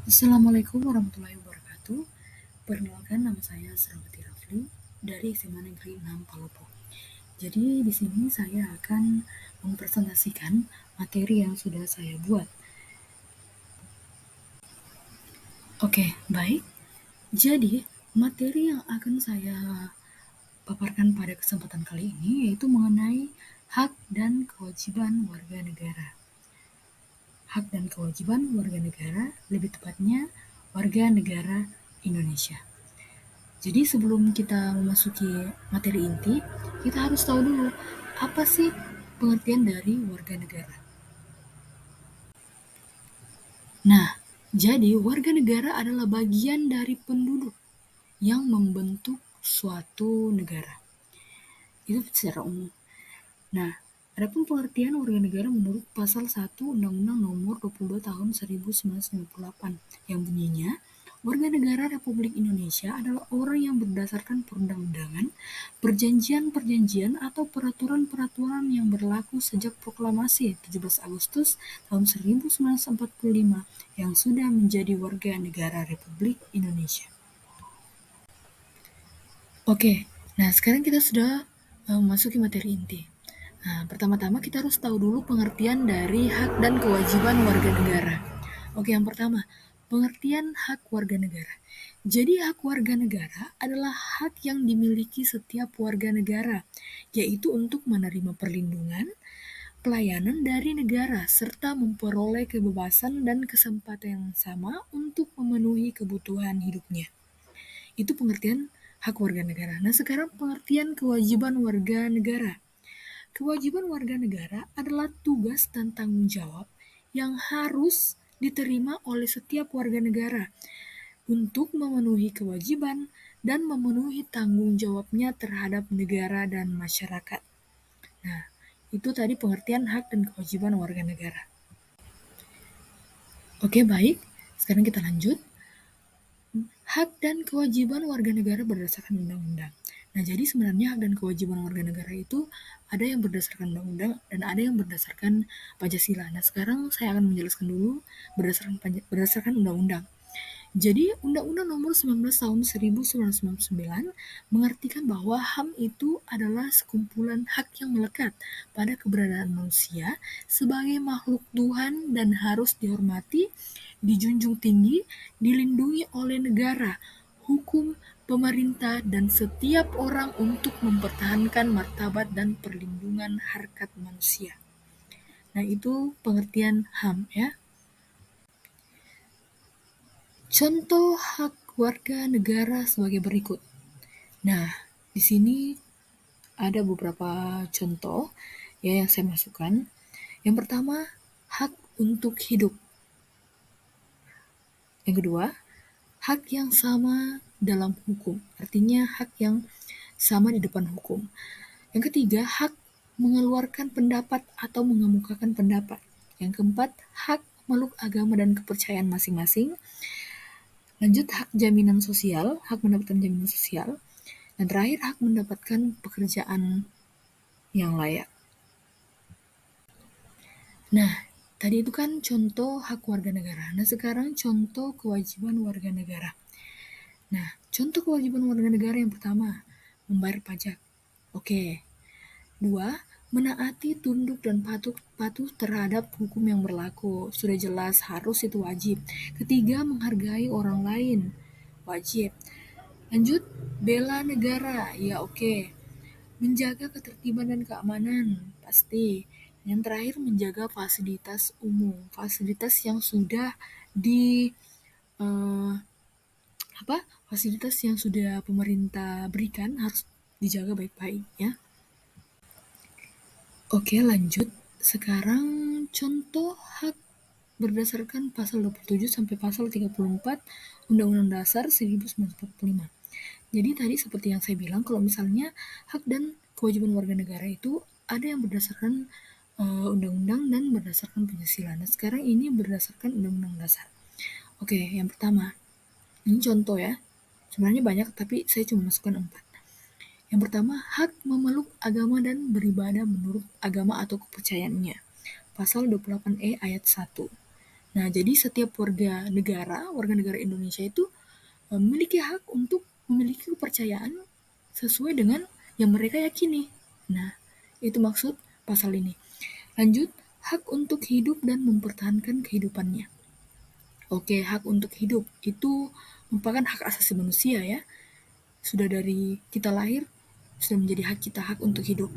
Assalamualaikum warahmatullahi wabarakatuh. Perkenalkan, nama saya Srawati Rafli dari SMA Negeri 6 Palopo. Jadi di sini saya akan mempresentasikan materi yang sudah saya buat. Oke, baik. Jadi materi yang akan saya paparkan pada kesempatan kali ini yaitu mengenai hak dan kewajiban warga negara. Hak dan kewajiban warga negara, lebih tepatnya warga negara Indonesia. Jadi sebelum kita memasuki materi inti, kita harus tahu dulu apa sih pengertian dari warga negara. Nah, jadi warga negara adalah bagian dari penduduk yang membentuk suatu negara. Itu secara umum. Nah, adapun pengertian warga negara menurut pasal 1 Undang-Undang Nomor 22 Tahun 1998 yang bunyinya, warga negara Republik Indonesia adalah orang yang berdasarkan perundang-undangan, perjanjian-perjanjian atau peraturan-peraturan yang berlaku sejak proklamasi 17 Agustus tahun 1945 yang sudah menjadi warga negara Republik Indonesia. Oke, nah sekarang kita sudah memasuki materi inti. Nah, pertama-tama kita harus tahu dulu pengertian dari hak dan kewajiban warga negara. Oke, yang pertama, pengertian hak warga negara. Jadi hak warga negara adalah hak yang dimiliki setiap warga negara, yaitu untuk menerima perlindungan, pelayanan dari negara, serta memperoleh kebebasan dan kesempatan yang sama untuk memenuhi kebutuhan hidupnya. Itu pengertian hak warga negara. Nah, sekarang pengertian kewajiban warga negara. Kewajiban warga negara adalah tugas dan tanggung jawab yang harus diterima oleh setiap warga negara untuk memenuhi kewajiban dan memenuhi tanggung jawabnya terhadap negara dan masyarakat. Nah, itu tadi pengertian hak dan kewajiban warga negara. Oke, baik. Sekarang kita lanjut. Hak dan kewajiban warga negara berdasarkan undang-undang. Nah, jadi sebenarnya hak dan kewajiban warga negara itu ada yang berdasarkan undang-undang dan ada yang berdasarkan Pancasila. Nah, sekarang saya akan menjelaskan dulu berdasarkan undang-undang. Jadi, Undang-Undang Nomor 19 Tahun 1999 mengartikan bahwa HAM itu adalah sekumpulan hak yang melekat pada keberadaan manusia sebagai makhluk Tuhan dan harus dihormati, dijunjung tinggi, dilindungi oleh negara, hukum, pemerintah, dan setiap orang untuk mempertahankan martabat dan perlindungan harkat manusia. Nah, itu pengertian HAM ya. Contoh hak warga negara sebagai berikut. Nah, di sini ada beberapa contoh ya yang saya masukkan. Yang pertama, hak untuk hidup. Yang kedua, hak yang sama dalam hukum. Artinya hak yang sama di depan hukum. Yang ketiga, hak mengeluarkan pendapat atau mengemukakan pendapat. Yang keempat, hak meluk agama dan kepercayaan masing-masing. Lanjut, hak jaminan sosial, hak mendapatkan jaminan sosial. Dan terakhir, hak mendapatkan pekerjaan yang layak. Nah, tadi itu kan contoh hak warga negara. Nah, sekarang contoh kewajiban warga negara. Nah, contoh kewajiban warga negara yang pertama, membayar pajak. Oke. Dua, menaati, tunduk, dan patuh terhadap hukum yang berlaku. Sudah jelas, harus itu wajib. Ketiga, menghargai orang lain. Wajib. Lanjut, bela negara. Ya, oke. Menjaga ketertiban dan keamanan, pasti. Yang terakhir, menjaga fasilitas umum. Fasilitas yang sudah di eh, fasilitas yang sudah pemerintah berikan harus dijaga baik-baik ya. Oke, lanjut. Sekarang contoh hak berdasarkan pasal 27 sampai pasal 34 Undang-Undang Dasar 1945. Jadi tadi seperti yang saya bilang, kalau misalnya hak dan kewajiban warga negara itu ada yang berdasarkan undang-undang dan berdasarkan Pancasila. Nah, sekarang ini berdasarkan Undang-Undang Dasar. Oke, yang pertama, ini contoh ya. Sebenarnya banyak, tapi saya cuma masukkan 4. Yang pertama, hak memeluk agama dan beribadah menurut agama atau kepercayaannya. Pasal 28E ayat 1. Nah, jadi setiap warga negara Indonesia itu memiliki hak untuk memiliki kepercayaan sesuai dengan yang mereka yakini. Nah, itu maksud pasal ini. Lanjut, hak untuk hidup dan mempertahankan kehidupannya. Oke, hak untuk hidup itu merupakan hak asasi manusia ya. Sudah dari kita lahir, sudah menjadi hak kita, hak untuk hidup.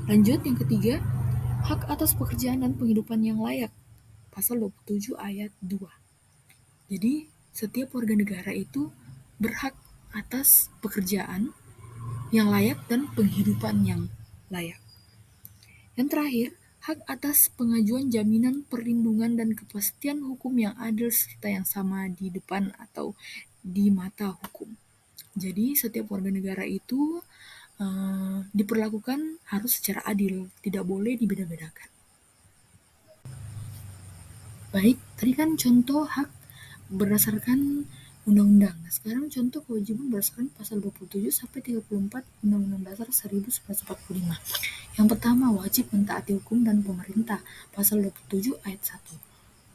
Lanjut, yang ketiga, hak atas pekerjaan dan penghidupan yang layak. Pasal 27 ayat 2. Jadi, setiap warga negara itu berhak atas pekerjaan yang layak dan penghidupan yang layak. Yang terakhir, hak atas pengajuan jaminan perlindungan dan kepastian hukum yang adil serta yang sama di depan atau di mata hukum. Jadi, setiap warga negara itu diperlakukan harus secara adil, tidak boleh dibeda-bedakan. Baik, tadi kan contoh hak berdasarkan undang-undang. Nah, sekarang contoh kewajiban berdasarkan pasal 27 sampai 34 Undang-Undang Dasar 1945. Yang pertama, wajib mentaati hukum dan pemerintah. Pasal 27 ayat 1.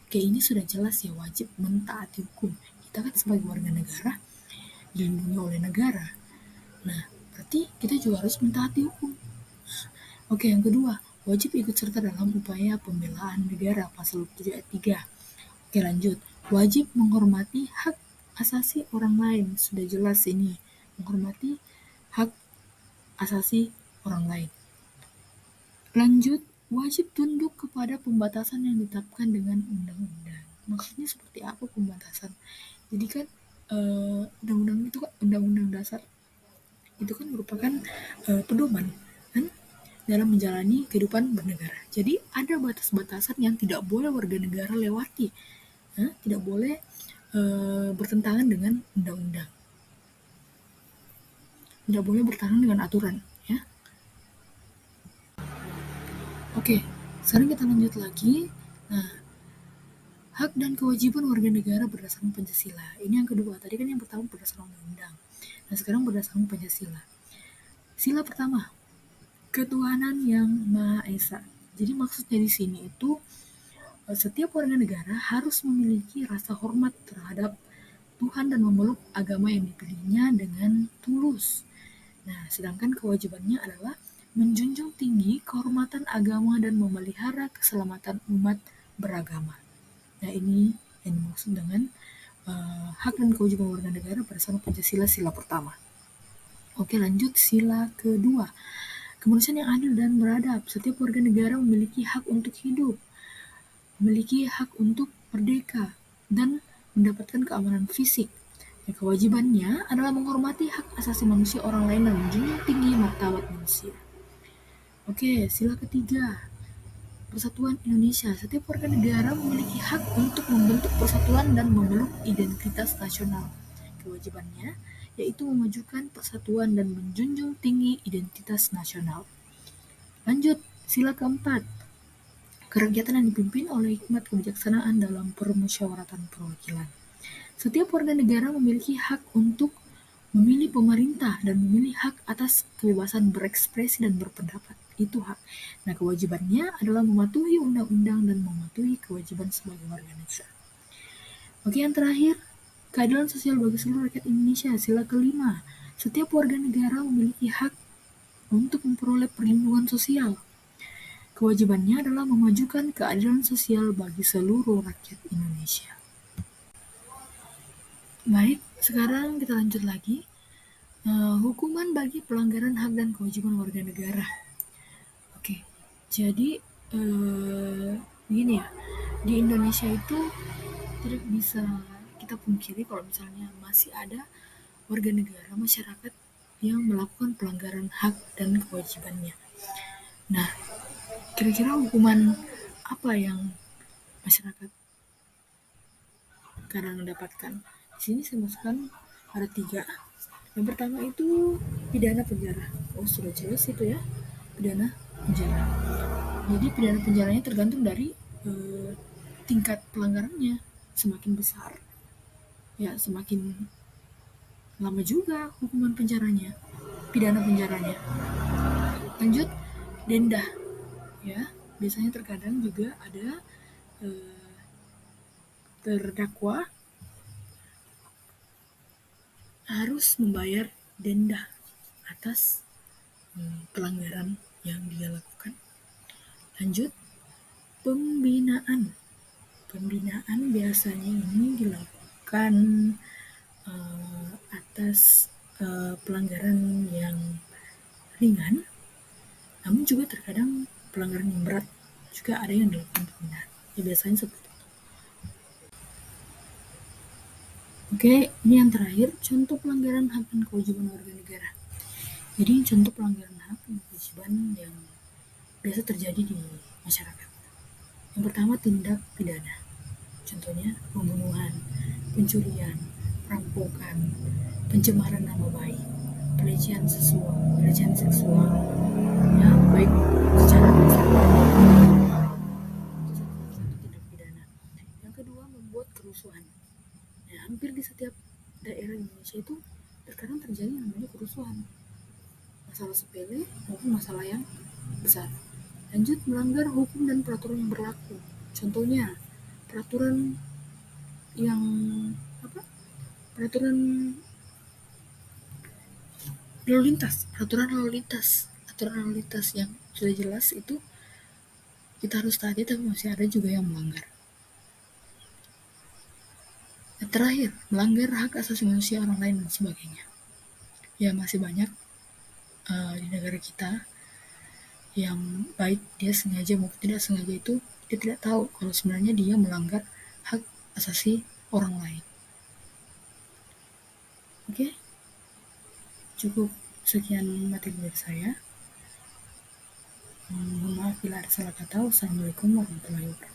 Oke, ini sudah jelas ya, wajib mentaati hukum. Kita kan sebagai warga negara dilindungi oleh negara. Nah, berarti kita juga harus mentaati hukum. Oke, yang kedua, wajib ikut serta dalam upaya pembelaan negara. Pasal 27 ayat 3. Oke, lanjut. Wajib menghormati hak asasi orang lain. Sudah jelas ini, menghormati hak asasi orang lain. Lanjut, wajib tunduk kepada pembatasan yang ditetapkan dengan undang-undang. Maksudnya seperti apa pembatasan? Jadi kan undang-undang itu kan, undang-undang dasar itu kan merupakan pedoman kan dalam menjalani kehidupan bernegara. Jadi ada batas-batasan yang tidak boleh warga negara lewati, tidak boleh bertentangan dengan undang-undang, tidak boleh bertentangan dengan aturan, ya. Oke, sekarang kita lanjut lagi. Nah, hak dan kewajiban warga negara berdasarkan Pancasila. Ini yang kedua. Tadi kan yang pertama berdasarkan undang-undang. Nah, sekarang berdasarkan Pancasila. Sila pertama, ketuhanan yang Maha Esa. Jadi maksudnya di sini itu setiap warga negara harus memiliki rasa hormat terhadap Tuhan dan memeluk agama yang dipilihnya dengan tulus. Nah, sedangkan kewajibannya adalah menjunjung tinggi kehormatan agama dan memelihara keselamatan umat beragama. Nah, ini yang dimaksud dengan hak dan kewajiban warga negara berdasarkan Pancasila sila pertama. Oke, lanjut sila kedua. Kemanusiaan yang adil dan beradab. Setiap warga negara memiliki hak untuk hidup, memiliki hak untuk merdeka, dan mendapatkan keamanan fisik. Dan kewajibannya adalah menghormati hak asasi manusia orang lain dan menjunjung tinggi martabat manusia. Oke, sila ketiga. Persatuan Indonesia. Setiap warga negara memiliki hak untuk membentuk persatuan dan memeluk identitas nasional. Kewajibannya yaitu memajukan persatuan dan menjunjung tinggi identitas nasional. Lanjut, sila keempat. Kerakyatan yang dipimpin oleh hikmat kebijaksanaan dalam permusyawaratan perwakilan. Setiap warga negara memiliki hak untuk memilih pemerintah dan memilih hak atas kebebasan berekspresi dan berpendapat. Itu hak. Nah, kewajibannya adalah mematuhi undang-undang dan mematuhi kewajiban sebagai warga negara. Oke, yang terakhir, keadilan sosial bagi seluruh rakyat Indonesia. Sila kelima, setiap warga negara memiliki hak untuk memperoleh perlindungan sosial. Kewajibannya adalah memajukan keadilan sosial bagi seluruh rakyat Indonesia. Baik, sekarang kita lanjut lagi. Hukuman bagi pelanggaran hak dan kewajiban warga negara. Oke, jadi begini ya, di Indonesia itu tidak bisa kita pungkiri kalau misalnya masih ada warga negara, masyarakat yang melakukan pelanggaran hak dan kewajibannya. Nah, kira-kira hukuman apa yang masyarakat kadang mendapatkan? Di sini saya masukkan ada 3. Yang pertama itu pidana penjara. Oh, sudah jelas itu ya, pidana penjara. Jadi pidana penjaranya tergantung dari tingkat pelanggarannya. Semakin besar, ya semakin lama juga hukuman penjaranya, pidana penjaranya. Lanjut, denda. Ya, biasanya terkadang juga ada terdakwa harus membayar denda atas pelanggaran yang dia lakukan. Lanjut, pembinaan. Pembinaan biasanya ini dilakukan atas pelanggaran yang ringan, namun juga terkadang pelanggaran yang berat juga ada yang dilakukan pembinaan. Ya biasanya seperti itu. Oke, ini yang terakhir, contoh pelanggaran hak dan kewajiban warga negara. Jadi contoh pelanggaran hak dan kewajiban yang biasa terjadi di masyarakat. Yang pertama, tindak pidana. Contohnya pembunuhan, pencurian, perampokan, pencemaran nama baik, pelecehan seksual, ya baik secara verbal itu salah satu tindak pidana. Yang kedua, membuat kerusuhan. Ya, hampir di setiap daerah Indonesia itu terkadang terjadi namanya kerusuhan, masalah sepele maupun masalah yang besar. Lanjut, melanggar hukum dan peraturan yang berlaku. Contohnya peraturan yang peraturan peraturan lalu lintas yang sudah jelas itu kita harus taati, tapi masih ada juga yang melanggar. Yang terakhir, melanggar hak asasi manusia orang lain dan sebagainya. Ya masih banyak di negara kita yang baik dia sengaja maupun tidak sengaja itu dia tidak tahu kalau sebenarnya dia melanggar hak asasi orang lain. Oke, cukup sekian materi dari saya. Mohon maaf bila ada salah kata. Wassalamualaikum warahmatullahi wabarakatuh.